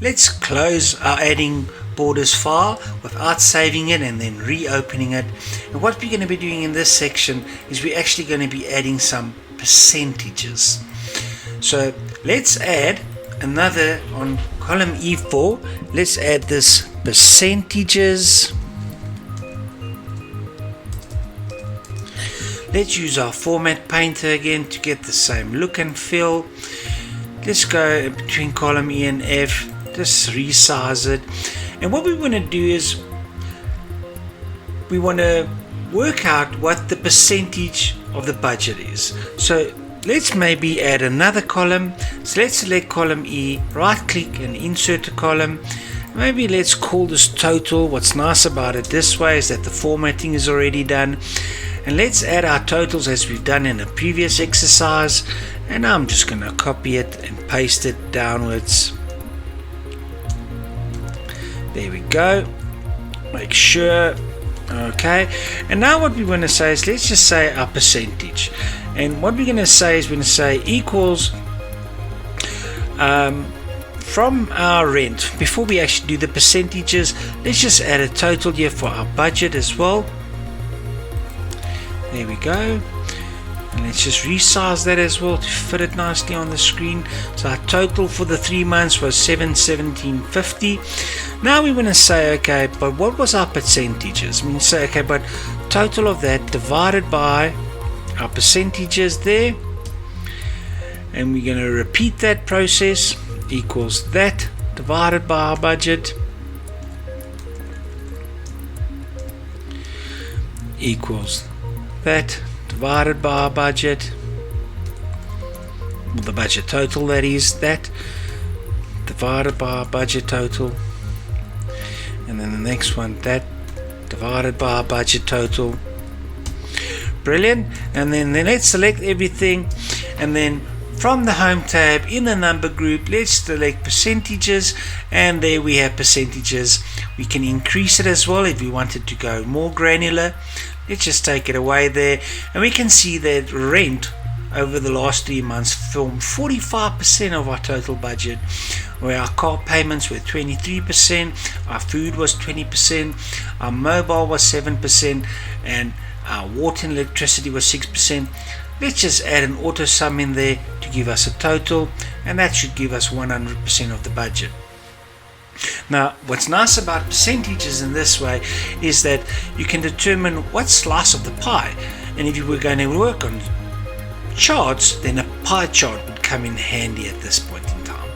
let's close our adding borders file without saving it and then reopening it. And what we're going to be doing in this section is we're actually going to be adding some percentages. So let's add another on column E4. Let's add this percentages. Let's use our format painter again to get the same look and feel. Let's go between column E and F, just resize it. And what we want to do is we want to work out what the percentage of the budget is. So let's maybe add another column. So let's select column E, right click and insert a column. Maybe let's call this total. What's nice about it this way is that the formatting is already done. And let's add our totals as we've done in a previous exercise. And I'm just going to copy it and paste it downwards. There we go. Make sure. Okay. And now what we want to say is, let's just say our percentage. And what we're going to say is, we're going to say equals from our rent. Before we actually do the percentages, let's just add a total here for our budget as well. There we go. And let's just resize that as well to fit it nicely on the screen. So our total for the 3 months was $717.50. Now we want to say, okay, but what was our percentages? We say, okay, but total of that divided by our percentages there. And we're going to repeat that process, equals that divided by our budget equals that divided by our budget, well, the budget total, that is, that divided by our budget total. And then the next one, that divided by our budget total. Brilliant. And then let's select everything, and then from the home tab in the number group, let's select percentages, and there we have percentages. We can increase it as well if we wanted to go more granular. Let's just take it away there, and we can see that rent over the last 3 months formed 45% of our total budget, where our car payments were 23%, our food was 20%, our mobile was 7%, and our water and electricity was 6%. Let's just add an auto sum in there to give us a total, and that should give us 100% of the budget. Now, what's nice about percentages in this way is that you can determine what slice of the pie, and if you were going to work on charts, then a pie chart would come in handy at this point in time.